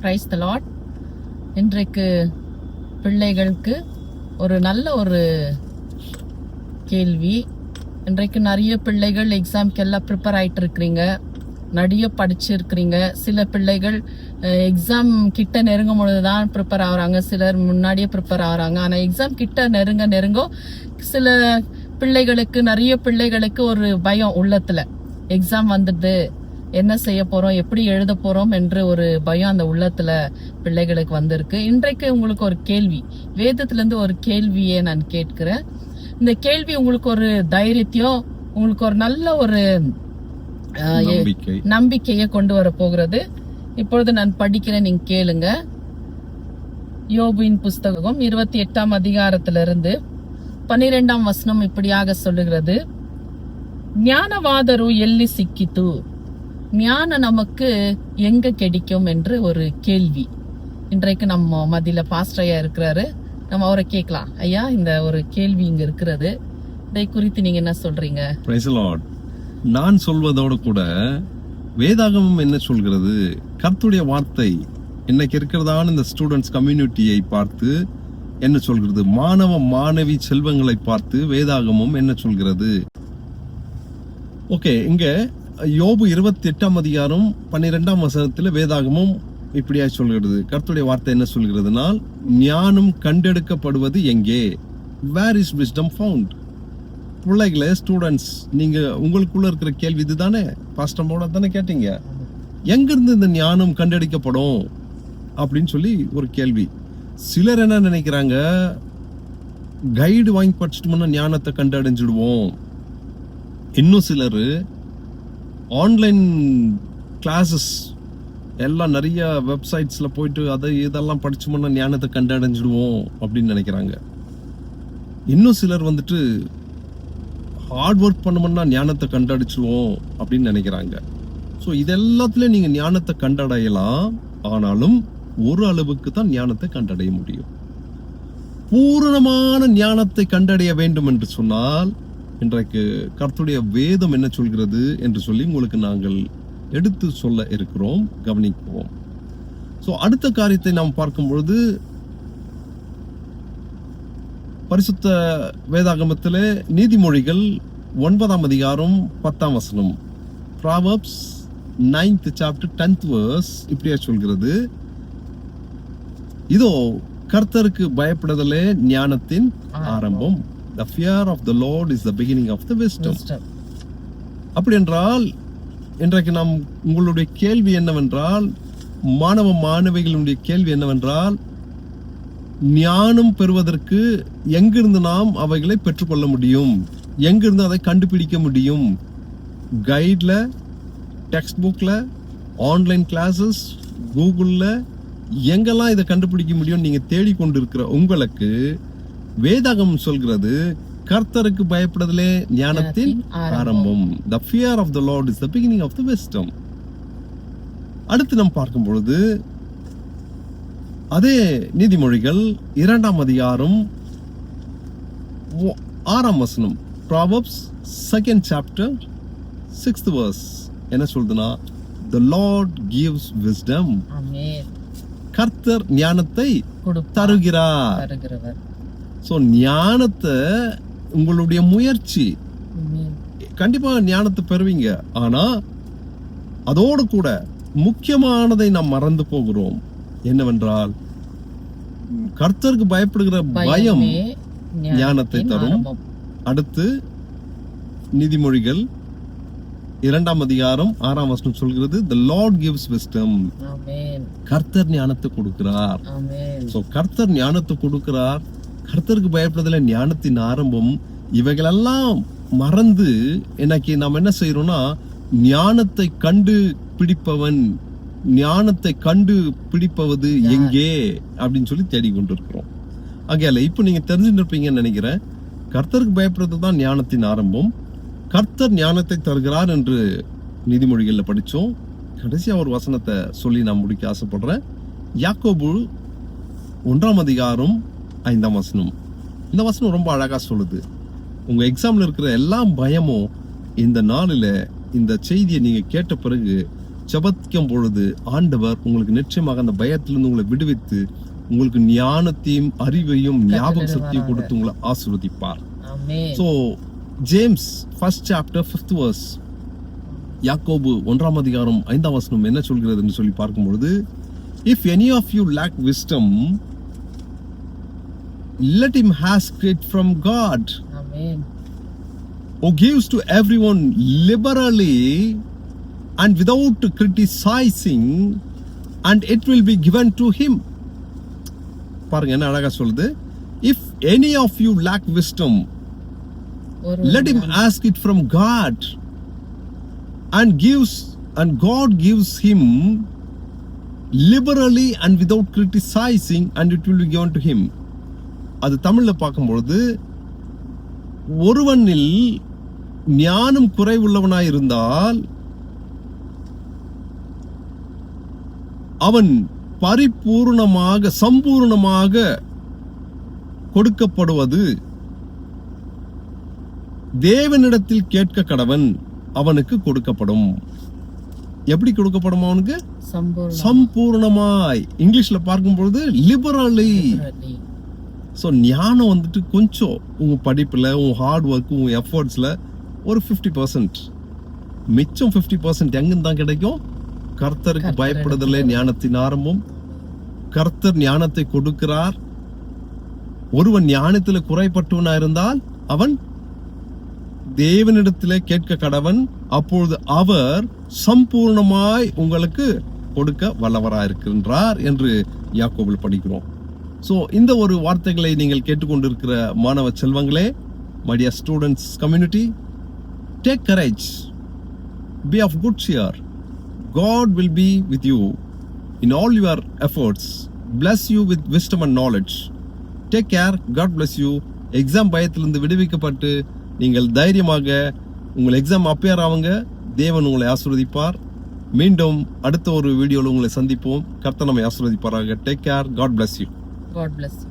Praise the Lord. இன்றைக்கு பிள்ளைகளுக்கு ஒரு நல்ல ஒரு கேள்வி. இன்றைக்கு நிறைய பிள்ளைகள் எக்ஸாம்க்கு எல்லாம் ப்ரிப்பேர் ஆயிட்டு இருக்கிறீங்க, நிறைய படிச்சிருக்கிறீங்க. சில பிள்ளைகள் எக்ஸாம் கிட்ட நெருங்கும் பொழுதுதான் ப்ரிப்பேர் ஆகுறாங்க, சிலர் முன்னாடியே ப்ரிப்பேர் ஆகுறாங்க. ஆனா எக்ஸாம் கிட்ட நெருங்க சில பிள்ளைகளுக்கு, நிறைய பிள்ளைகளுக்கு ஒரு பயம் உள்ளத்துல, எக்ஸாம் வந்துடுது, என்ன செய்ய போறோம், எப்படி எழுத போறோம் என்று ஒரு பயம் அந்த உள்ளத்துல பிள்ளைகளுக்கு வந்திருக்கு. இன்றைக்கு உங்களுக்கு ஒரு கேள்வி, வேதத்துல இருந்து ஒரு கேள்வியை நான் கேட்கிறேன். இந்த கேள்வி உங்களுக்கு ஒரு தைரியத்தையோ, உங்களுக்கு ஒரு நல்ல ஒரு நம்பிக்கையை கொண்டு வர போகிறது. இப்பொழுது நான் படிக்கிறேன், நீங்க கேளுங்க. யோபுவின் புஸ்தகம் 28ஆம் அதிகாரத்திலிருந்து 12ஆம் வசனம் இப்படியாக சொல்லுகிறது. ஞானவாதரு எಲ್ಲಿ சிக்கித்து, ஞான நமக்கு எங்க கிடைக்கும் என்று ஒரு கேள்வி. இன்றைக்கு நம்ம மத்தியில பாஸ்டர் ஐயா இருக்கிறாரு, நம்ம அவரை கேட்கலாம். ஐயா, இந்த ஒரு கேள்வி இங்க இருக்கிறது, இதை குறித்து நீங்க என்ன சொல்றீங்க? Praise the Lord. நான் சொல்வதோடு கூட வேதாகமம் என்ன சொல்கிறது, கர்த்தருடைய வார்த்தை இன்னைக்கு இருக்கிறதான இந்த ஸ்டூடெண்ட்ஸ் கம்யூனிட்டியை பார்த்து என்ன சொல்கிறது, மாணவ மாணவி செல்வங்களை பார்த்து வேதாகமம் என்ன சொல்கிறது. ஓகே, இங்க யோபு 28ஆம் அதிகாரம் 12ஆம் வசனத்துல வேதாகமம் இப்படியா சொல்கிறது. கர்த்தருடைய வார்த்தை என்ன சொல்கிறதுனா, ஞானம் கண்டெடுக்கப்படுவது எங்கே? Where is wisdom found? பிள்ளைகளே, ஸ்டூடெண்ட்ஸ், நீங்க உங்களுக்குள்ள இருக்கிற கேள்வி இதுதானே, பாஸ்டமோட தானே கேட்டீங்க, எங்க இருந்து இந்த ஞானம் கண்டெடுக்கப்படும் அப்படின்னு சொல்லி ஒரு கேள்வி. சிலர் என்ன நினைக்கிறாங்க, கைடு வாங்கி படிச்சுட்டோம்னா ஞானத்தை கண்டடைஞ்சிடுவோம். இன்னும் சிலர் ஆன்லைன் கிளாஸஸ் எல்லாம் நிறைய வெப்சைட்ஸ்ல போயிட்டு அதை இதெல்லாம் படிச்சோம்னா ஞானத்தை கண்டடைஞ்சிடுவோம் அப்படின்னு நினைக்கிறாங்க. இன்னும் சிலர் வந்துட்டு ஹார்ட் ஒர்க் பண்ணோம்னா ஞானத்தை கண்டடிச்சிடுவோம் அப்படின்னு நினைக்கிறாங்க. ஸோ இதெல்லாத்துலயும் நீங்க ஞானத்தை கண்டடையலாம், ஆனாலும் ஒரு அளவுக்கு தான் ஞானத்தை கண்டடைய முடியும். பூரணமான ஞானத்தை கண்டடைய வேண்டும் என்று சொன்னால் இன்றைக்கு கர்த்தருடைய வேதம் என்ன சொல்கிறது என்று சொல்லி உங்களுக்கு நாங்கள் எடுத்து சொல்ல இருக்கிறோம், கவனிப்போம். ஸோ அடுத்த காரியத்தை நாம் பார்க்கும் பொழுது, பரிசுத்த வேதாகமத்திலே நீதிமொழிகள் 9ஆம் அதிகாரம் 10ஆம் வசனம், Proverbs 9th chapter 10th verse இப்படியா சொல்கிறது. இதோ கர்த்தருக்கு பயப்படுதலே ஞானத்தின் ஆரம்பம். The fear of the Lord is the beginning of the wisdom. அப்படி என்றால் இன்றைக்கு நாம் உங்களுடைய கேள்வி என்னவென்றால், மாணவ மாணவிகளுடைய கேள்வி என்னவென்றால், ஞானம் பெறுவதற்கு எங்கிருந்து நாம் அவைகளை பெற்றுக்கொள்ள முடியும், எங்கிருந்து அதை கண்டுபிடிக்க முடியும்? கைட்ல, டெக்ஸ்ட் புக்ல, ஆன்லைன் கிளாஸஸ், கூகுள்ல, எங்கெல்லாம் இதை கண்டுபிடிக்க முடியும் நீங்க தேடிக்கொண்டு இருக்கிற உங்களுக்கு வேதாகமம் சொல்கிறது, கர்த்தருக்கு பயப்படுதலே ஞானத்தின் ஆரம்பம். The fear of the Lord is the beginning of the wisdom. அடுத்து நாம் பார்க்கும் பொழுது அதே நீதிமொழிகள் 2ஆம் அதிகாரம் 6ஆம் வசனம், Proverbs 2nd chapter 6th verse என்ன சொல்றதுனா, The Lord gives wisdom. கர்த்தர் ஞானத்தை தருகிறார். சோ ஞானத்தை உங்களுடைய முயற்சி, கண்டிப்பா ஞானத்தை பெறுவீங்க. ஆனா அதோடு கூட முக்கியமானதை நாம் மறந்து போகிறோம். என்னவென்றால், கர்த்தருக்கு பயப்படுகிற பயம் ஞானத்தை தரும். அடுத்து நீதிமொழிகள் 2ஆம் அதிகாரம் 6ஆம் வசனம் சொல்கிறது, The Lord gives wisdom. கர்த்தர் ஞானத்தை கொடுக்கிறார். சோ கர்த்தர் ஞானத்தை கொடுக்கிறார். கர்த்தருக்கு பயப்படுதல ஞானத்தின் ஆரம்பம். இவைகளெல்லாம் மறந்து இன்னைக்கு நாம் என்ன செய்யறோம்னா, ஞானத்தை கண்டு பிடிப்பவன், ஞானத்தை கண்டு பிடிப்பவது எங்கே அப்படின்னு சொல்லி தேடிக்கொண்டிருக்கிறோம். ஆகையால இப்ப நீங்க தெரிஞ்சுருப்பீங்கன்னு நினைக்கிறேன், கர்த்தருக்கு பயப்படுறது தான் ஞானத்தின் ஆரம்பம். கர்த்தர் ஞானத்தை தருகிறார் என்று நீதிமொழிகள்ல படிச்சோம். கடைசியா ஒரு வசனத்தை சொல்லி நான் முடிக்க ஆசைப்படுறேன். யாக்கோபு 1ஆம் அதிகாரம் 5ஆம் வசனம். இந்த வசனம் ரொம்ப அழகா சொல்லுது. உங்க எக்ஸாம்ல இருக்கிற எல்லா பயமும் இந்த நாளில, இந்த செய்தியை நீங்க கேட்ட பிறகு ஜெபிக்கும் பொழுது ஆண்டவர் உங்களுக்கு நிச்சயமாக அந்த பயத்திலிருந்து உங்களை விடுவித்து உங்களுக்கு ஞானத்தையும் அறிவையும் ஞாபக சக்தியும் கொடுத்து உங்களை ஆசீர்வதிப்பார். ஆமென். So James 1st chapter 5th verse, யாக்கோபு 1ஆம் அதிகாரம் 5ஆம் வசனம் என்ன சொல்கிறது என்று சொல்லி பார்க்கும் பொழுது, if any of you lack wisdom, let him ask it from God, amen. who gives to everyone liberally and without criticizing, and it will be given to him. பாருங்க என்ன அழகா சொல்லுது, if any of you lack wisdom, let him ask it from God, and God gives him liberally and without criticizing, and it will be given to him. அது தமிழ்ல பார்க்கும்பொழுது, ஒருவனில் ஞானம் குறைவுள்ளவனாய் இருந்தால் அவன் பரிபூர்ணமாக சம்பூர்ணமாக கொடுக்கப்படுவது தேவனிடத்தில் கேட்க கடவன், அவனுக்கு கொடுக்கப்படும். எப்படி கொடுக்கப்படும்? அவனுக்கு சம்பூர்ணமாய். இங்கிலீஷ்ல பார்க்கும்பொழுது லிபரலி. ஸோ ஞானம் வந்துட்டு கொஞ்சம் உங்க படிப்புல, உங்க ஹார்ட் ஒர்க், உங்க எஃபர்ட்ஸ்ல ஒரு 50%, மிச்சம் 50% எங்கிருந்து தான் கிடைக்கும்? கர்த்தருக்கு பயப்படுதலே ஞானத்தின் ஆரம்பம். கர்த்தர் ஞானத்தை கொடுக்கிறார். ஒருவன் ஞானத்தில் குறைபட்டவனா இருந்தால் அவன் தேவனிடத்திலே கேட்க கடவன், அப்பொழுது அவர் சம்பூர்ணமாய் உங்களுக்கு கொடுக்க வல்லவராயிருக்கின்றார் என்று யாக்கோபில் படிக்கிறோம். சோ இந்த ஒரு வார்த்தைகளை நீங்கள் கேட்டுக்கொண்டிருக்கிற மாணவ செல்வங்களே, my dear students community, take courage, be of good cheer. God will be with you in all your efforts, bless you with wisdom and knowledge. Take care, God bless you. Exam பயத்திலிருந்து விடுவிக்கப்பட்டு நீங்கள் தைரியமாக உங்கள் exam appear ஆவுங்க. தேவன் உங்களை ஆசீர்வதிப்பார். மீண்டும் அடுத்த ஒரு வீடியோவில் உங்களை சந்திப்போம். கர்த்தர் நம்மை ஆசீர்வதிப்பாராக. Take care. God bless you. God bless you.